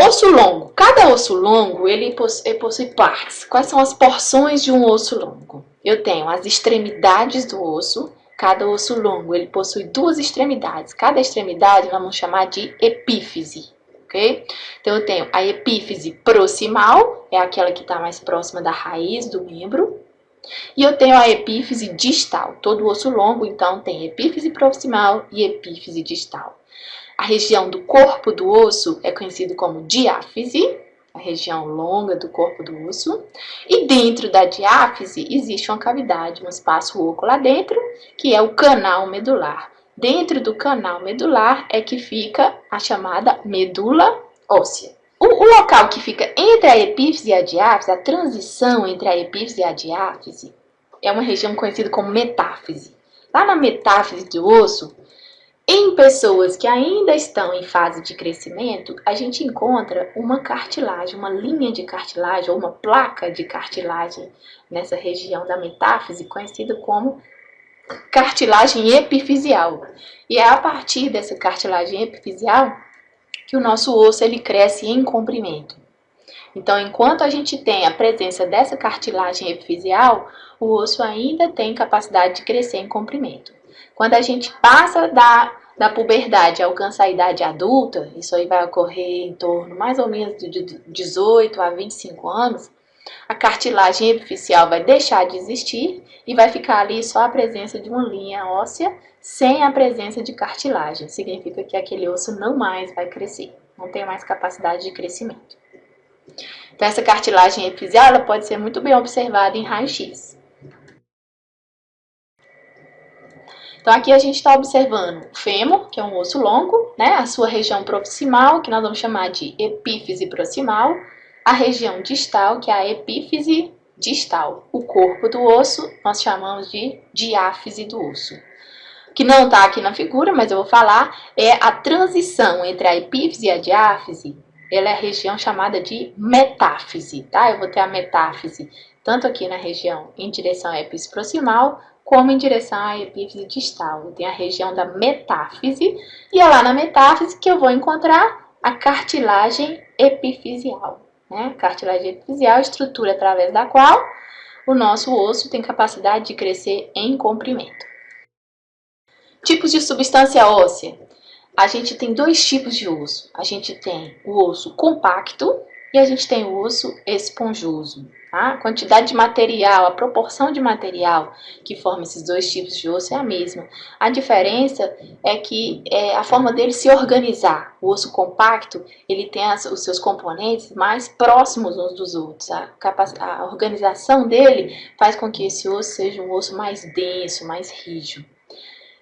Osso longo. Cada osso longo, ele possui partes. Quais são as porções de um osso longo? Eu tenho as extremidades do osso. Cada osso longo, ele possui duas extremidades. Cada extremidade nós vamos chamar de epífise, ok? Então, eu tenho a epífise proximal, é aquela que está mais próxima da raiz do membro. E eu tenho a epífise distal. Todo osso longo, então, tem epífise proximal e epífise distal. A região do corpo do osso é conhecido como diáfise, a região longa do corpo do osso. E dentro da diáfise existe uma cavidade, um espaço oco lá dentro, que é o canal medular. Dentro do canal medular é que fica a chamada medula óssea. O local que fica entre a epífise e a diáfise, a transição entre a epífise e a diáfise, é uma região conhecida como metáfise. Lá na metáfise do osso, em pessoas que ainda estão em fase de crescimento, a gente encontra uma cartilagem, uma linha de cartilagem ou uma placa de cartilagem nessa região da metáfise, conhecida como cartilagem epifisial. E é a partir dessa cartilagem epifisial que o nosso osso ele cresce em comprimento. Então, enquanto a gente tem a presença dessa cartilagem epifisial, o osso ainda tem capacidade de crescer em comprimento. Quando a gente passa da puberdade e alcança a idade adulta, isso aí vai ocorrer em torno mais ou menos de 18 a 25 anos, a cartilagem epifisial vai deixar de existir e vai ficar ali só a presença de uma linha óssea sem a presença de cartilagem. Significa que aquele osso não mais vai crescer, não tem mais capacidade de crescimento. Então, essa cartilagem epifisial ela pode ser muito bem observada em raio-x. Então, aqui a gente está observando o fêmur, que é um osso longo, né? A sua região proximal, que nós vamos chamar de epífise proximal, a região distal, que é a epífise distal. O corpo do osso, nós chamamos de diáfise do osso. O que não está aqui na figura, mas eu vou falar, é a transição entre a epífise e a diáfise. Ela é a região chamada de metáfise, tá? Eu vou ter a metáfise tanto aqui na região em direção à epífise proximal, como em direção à epífise distal. Eu tenho a região da metáfise, e é lá na metáfise que eu vou encontrar a cartilagem epifisial. Né? Cartilagem epifisial é a estrutura através da qual o nosso osso tem capacidade de crescer em comprimento. Tipos de substância óssea. A gente tem dois tipos de osso. A gente tem o osso compacto e a gente tem o osso esponjoso. Tá? A quantidade de material, a proporção de material que forma esses dois tipos de osso é a mesma. A diferença é que a forma dele se organizar. O osso compacto, ele tem os seus componentes mais próximos uns dos outros. A organização dele faz com que esse osso seja um osso mais denso, mais rígido.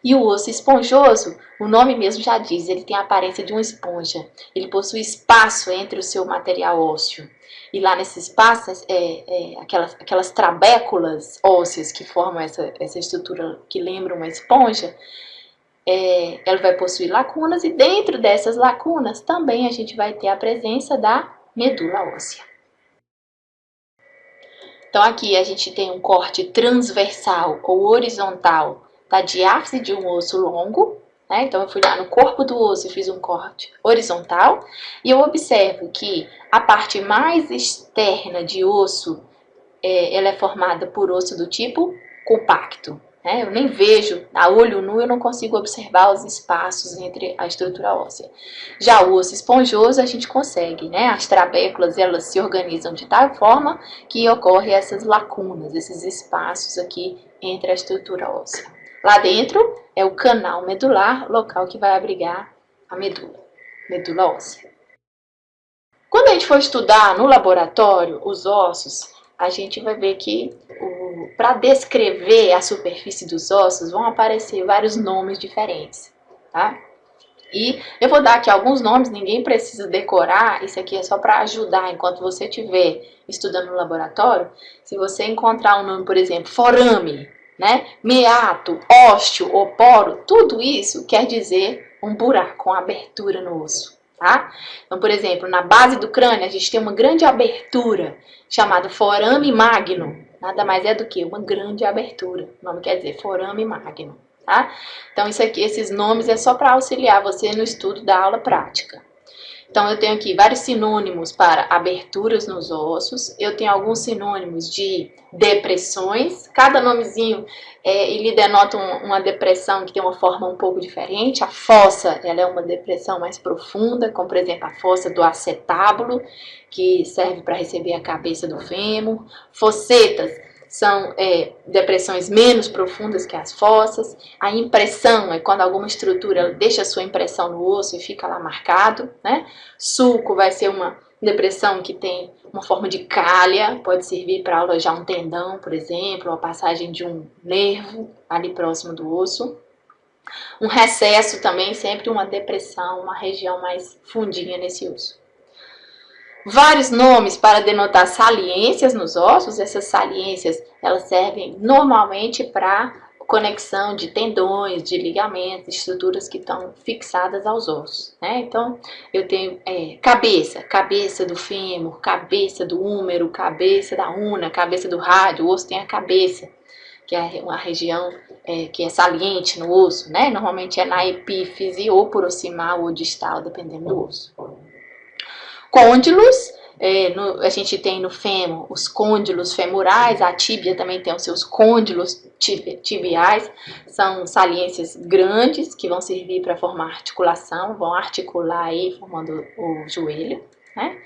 E o osso esponjoso, o nome mesmo já diz, ele tem a aparência de uma esponja. Ele possui espaço entre o seu material ósseo. E lá nesse espaço, aquelas trabéculas ósseas que formam essa estrutura que lembra uma esponja, ela vai possuir lacunas, e dentro dessas lacunas também a gente vai ter a presença da medula óssea. Então aqui a gente tem um corte transversal ou horizontal da diáfise de um osso longo, né? Então eu fui lá no corpo do osso e fiz um corte horizontal, e eu observo que a parte mais externa de osso, ela é formada por osso do tipo compacto. Né? Eu nem vejo, a olho nu eu não consigo observar os espaços entre a estrutura óssea. Já o osso esponjoso a gente consegue, né? As trabéculas elas se organizam de tal forma que ocorrem essas lacunas, esses espaços aqui entre a estrutura óssea. Lá dentro é o canal medular, local que vai abrigar a medula óssea. Quando a gente for estudar no laboratório os ossos, a gente vai ver que para descrever a superfície dos ossos vão aparecer vários nomes diferentes, tá? E eu vou dar aqui alguns nomes, ninguém precisa decorar, isso aqui é só para ajudar enquanto você estiver estudando no laboratório. Se você encontrar um nome, por exemplo, forame, né? Meato, ósteo ou poro, tudo isso quer dizer um buraco, uma abertura no osso. Tá? Então, por exemplo, na base do crânio a gente tem uma grande abertura chamada forame magno. Nada mais é do que uma grande abertura. O nome quer dizer forame magno. Tá? Então, isso aqui, esses nomes é só para auxiliar você no estudo da aula prática. Então, eu tenho aqui vários sinônimos para aberturas nos ossos, eu tenho alguns sinônimos de depressões, cada nomezinho ele denota uma depressão que tem uma forma um pouco diferente. A fossa, ela é uma depressão mais profunda, como por exemplo a fossa do acetábulo, que serve para receber a cabeça do fêmur. Fossetas são depressões menos profundas que as fossas. A impressão é quando alguma estrutura deixa a sua impressão no osso e fica lá marcado, né? Sulco vai ser uma depressão que tem uma forma de calha, pode servir para alojar um tendão, por exemplo, ou a passagem de um nervo ali próximo do osso. Um recesso também, sempre uma depressão, uma região mais fundinha nesse osso. Vários nomes para denotar saliências nos ossos. Essas saliências, elas servem normalmente para conexão de tendões, de ligamentos, estruturas que estão fixadas aos ossos, né? Então, eu tenho cabeça do fêmur, cabeça do húmero, cabeça da una, cabeça do rádio. O osso tem a cabeça, que é uma região que é saliente no osso, né? Normalmente é na epífise, ou proximal ou distal, dependendo do osso. Côndilos, a gente tem no fêmur os côndilos femorais, a tíbia também tem os seus côndilos tibiais, são saliências grandes que vão servir para formar articulação, vão articular aí formando o joelho, né?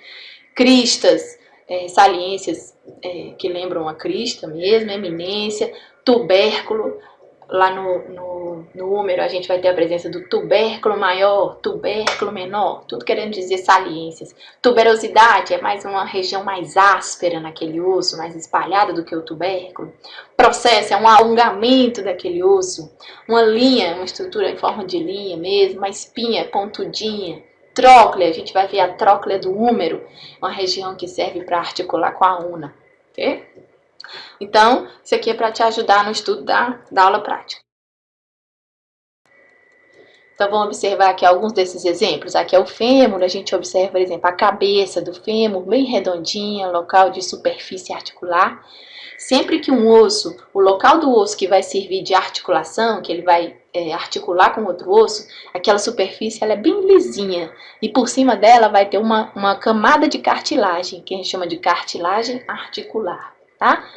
Cristas, saliências que lembram a crista mesmo, eminência, tubérculo. Lá no húmero a gente vai ter a presença do tubérculo maior, tubérculo menor, tudo querendo dizer saliências. Tuberosidade é mais uma região mais áspera naquele osso, mais espalhada do que o tubérculo. Processo é um alongamento daquele osso. Uma linha, uma estrutura em forma de linha mesmo, uma espinha pontudinha. Tróclea, a gente vai ver a tróclea do húmero, uma região que serve para articular com a una, ok? Então, isso aqui é para te ajudar no estudo da aula prática. Então, vamos observar aqui alguns desses exemplos. Aqui é o fêmur, a gente observa, por exemplo, a cabeça do fêmur, bem redondinha, local de superfície articular. Sempre que um osso, o local do osso que vai servir de articulação, que ele vai articular com outro osso, aquela superfície ela é bem lisinha. E por cima dela vai ter uma camada de cartilagem, que a gente chama de cartilagem articular, tá?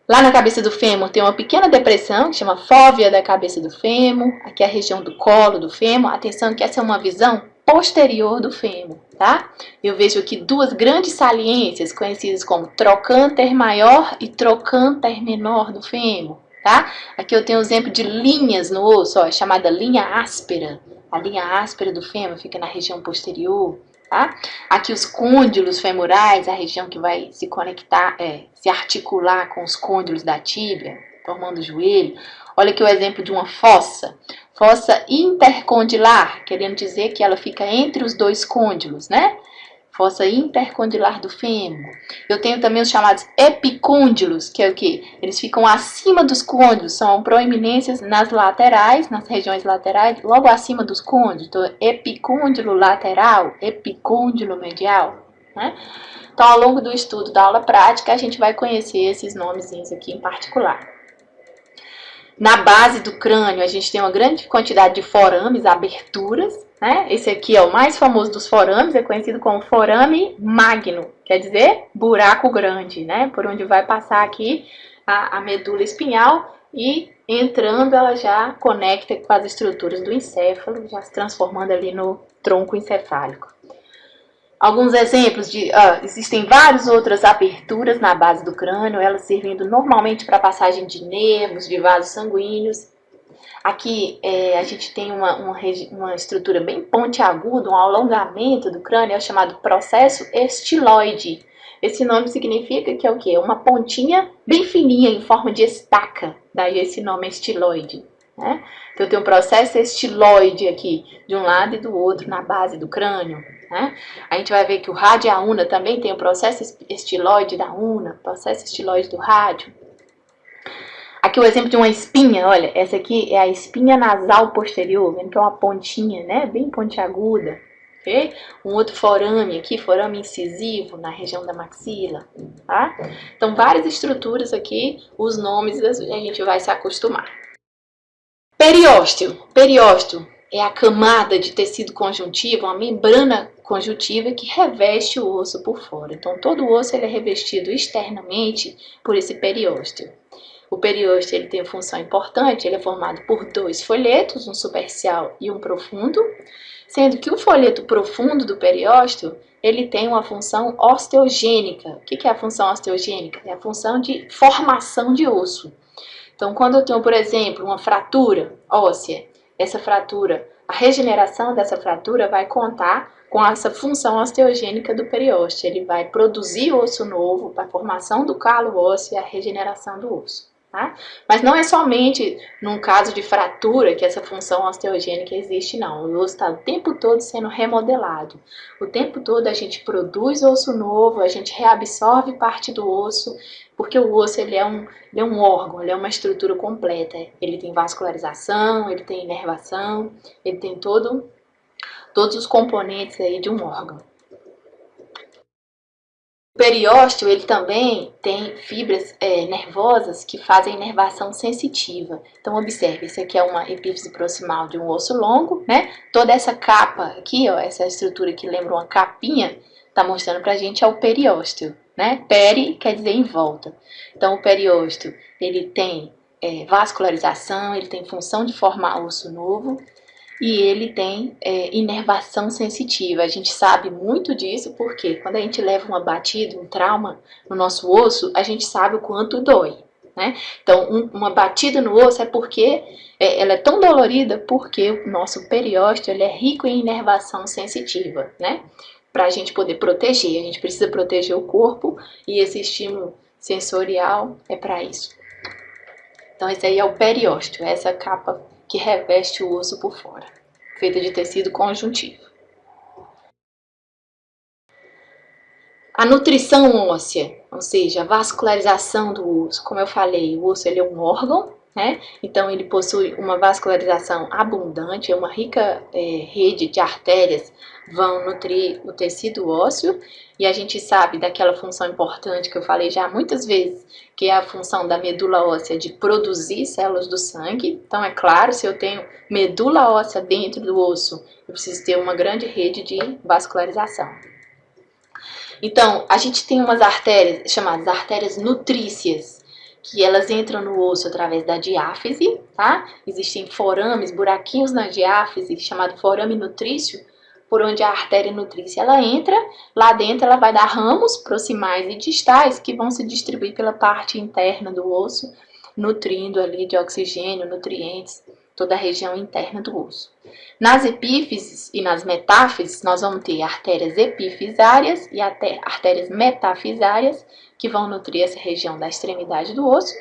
Lá na cabeça do fêmur tem uma pequena depressão que chama fóvea da cabeça do fêmur. Aqui é a região do colo do fêmur. Atenção que essa é uma visão posterior do fêmur, tá? Eu vejo aqui duas grandes saliências conhecidas como trocânter maior e trocânter menor do fêmur, tá? Aqui eu tenho um exemplo de linhas no osso, ó, chamada linha áspera. A linha áspera do fêmur fica na região posterior. Tá? Aqui os côndilos femorais, a região que vai se conectar, se articular com os côndilos da tíbia, formando o joelho. Olha aqui o exemplo de uma fossa. Fossa intercondilar, querendo dizer que ela fica entre os dois côndilos, né? Fossa intercondilar do fêmur. Eu tenho também os chamados epicôndilos, que é o quê? Eles ficam acima dos côndilos, são proeminências nas laterais, nas regiões laterais, logo acima dos côndilos. Então, epicôndilo lateral, epicôndilo medial, né? Então, ao longo do estudo da aula prática, a gente vai conhecer esses nomezinhos aqui em particular. Na base do crânio, a gente tem uma grande quantidade de forames, aberturas, né? Esse aqui é o mais famoso dos forames, é conhecido como forame magno, quer dizer buraco grande, né? Por onde vai passar aqui a medula espinhal e entrando ela já conecta com as estruturas do encéfalo, já se transformando ali no tronco encefálico. Alguns exemplos existem várias outras aberturas na base do crânio, elas servindo normalmente para passagem de nervos, de vasos sanguíneos. Aqui a gente tem uma estrutura bem pontiaguda, um alongamento do crânio, é o chamado processo estiloide. Esse nome significa que é o quê? Uma pontinha bem fininha em forma de estaca, daí esse nome é estiloide, né? Então eu tenho um processo estiloide aqui, de um lado e do outro, na base do crânio, né? A gente vai ver que o rádio e a una também tem o processo estiloide da una, processo estiloide do rádio. Aqui o exemplo de uma espinha, olha, essa aqui é a espinha nasal posterior, vendo que é uma pontinha, né, bem pontiaguda, ok? Um outro forame aqui, forame incisivo na região da maxila, tá? Então, várias estruturas aqui, os nomes a gente vai se acostumar. Periósteo. Periósteo é a camada de tecido conjuntivo, uma membrana conjuntiva que reveste o osso por fora. Então, todo o osso ele é revestido externamente por esse periósteo. O periósteo ele tem função importante, ele é formado por 2 folhetos, um superficial e um profundo, sendo que o folheto profundo do periósteo ele tem uma função osteogênica. O que é a função osteogênica? É a função de formação de osso. Então, quando eu tenho, por exemplo, uma fratura óssea, essa fratura, a regeneração dessa fratura vai contar com essa função osteogênica do periósteo. Ele vai produzir osso novo para a formação do calo ósseo e a regeneração do osso. Tá? Mas não é somente num caso de fratura que essa função osteogênica existe, não. O osso está o tempo todo sendo remodelado. O tempo todo a gente produz osso novo, a gente reabsorve parte do osso, porque o osso ele é um órgão, ele é uma estrutura completa. Ele tem vascularização, ele tem inervação, ele tem todos os componentes aí de um órgão. O periósteo ele também tem fibras nervosas que fazem inervação sensitiva. Então observe, isso aqui é uma epífise proximal de um osso longo, né? Toda essa capa aqui, ó, essa estrutura que lembra uma capinha, tá mostrando pra gente é o periósteo, né? Peri quer dizer em volta. Então o periósteo ele tem vascularização, ele tem função de formar osso novo. E ele tem inervação sensitiva. A gente sabe muito disso porque quando a gente leva uma batida, um trauma no nosso osso, a gente sabe o quanto dói, né? Então, uma batida no osso é porque ela é tão dolorida porque o nosso periósteo ele é rico em inervação sensitiva, né? Para a gente poder proteger, a gente precisa proteger o corpo e esse estímulo sensorial é para isso. Então, esse aí é o periósteo, essa capa que reveste o osso por fora, feita de tecido conjuntivo. A nutrição óssea, ou seja, a vascularização do osso. Como eu falei, o osso ele é um órgão, né? Então ele possui uma vascularização abundante, uma rica rede de artérias vão nutrir o tecido ósseo, e a gente sabe daquela função importante que eu falei já muitas vezes, que é a função da medula óssea de produzir células do sangue. Então é claro, se eu tenho medula óssea dentro do osso, eu preciso ter uma grande rede de vascularização. Então, a gente tem umas artérias chamadas artérias nutrícias, que elas entram no osso através da diáfise, tá? Existem forames, buraquinhos na diáfise, chamado forame nutrício, por onde a artéria nutrícia ela entra, lá dentro ela vai dar ramos proximais e distais que vão se distribuir pela parte interna do osso, nutrindo ali de oxigênio, nutrientes, toda a região interna do osso. Nas epífises e nas metáfises, nós vamos ter artérias epifisárias e até artérias metafisárias, que vão nutrir essa região da extremidade do osso.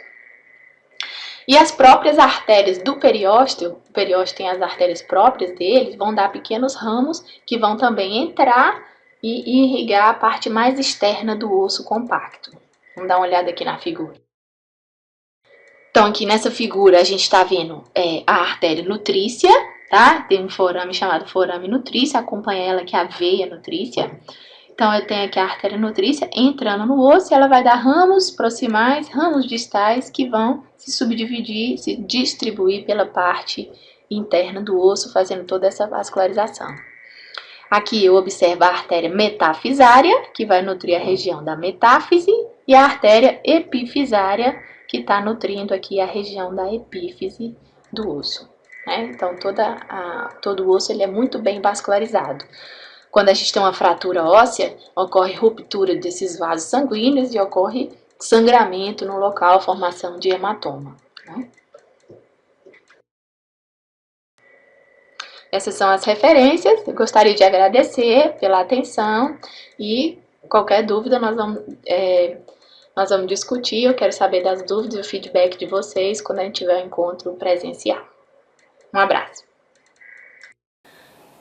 E as próprias artérias do periósteo, o periósteo tem as artérias próprias deles, vão dar pequenos ramos que vão também entrar e irrigar a parte mais externa do osso compacto. Vamos dar uma olhada aqui na figura. Então, aqui nessa figura a gente está vendo a artéria nutrícia, tá? Tem um forame chamado forame nutrícia, acompanha ela aqui a veia nutrícia. Então, eu tenho aqui a artéria nutrícia entrando no osso e ela vai dar ramos proximais, ramos distais que vão se subdividir, se distribuir pela parte interna do osso, fazendo toda essa vascularização. Aqui eu observo a artéria metafisária, que vai nutrir a região da metáfise, e a artéria epifisária, que está nutrindo aqui a região da epífise do osso. Né? Então, todo o osso ele é muito bem vascularizado. Quando a gente tem uma fratura óssea, ocorre ruptura desses vasos sanguíneos e ocorre sangramento no local, formação de hematoma. Né? Essas são as referências. Eu gostaria de agradecer pela atenção e qualquer dúvida nós vamos discutir. Eu quero saber das dúvidas e o feedback de vocês quando a gente tiver um encontro presencial. Um abraço!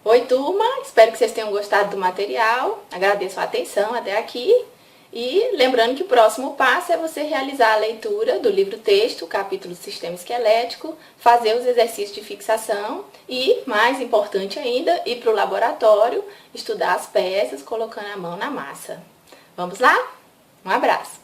Oi, turma! Espero que vocês tenham gostado do material. Agradeço a atenção até aqui. E lembrando que o próximo passo é você realizar a leitura do livro-texto, capítulo Sistema Esquelético, fazer os exercícios de fixação e, mais importante ainda, ir para o laboratório, estudar as peças, colocando a mão na massa. Vamos lá? Um abraço!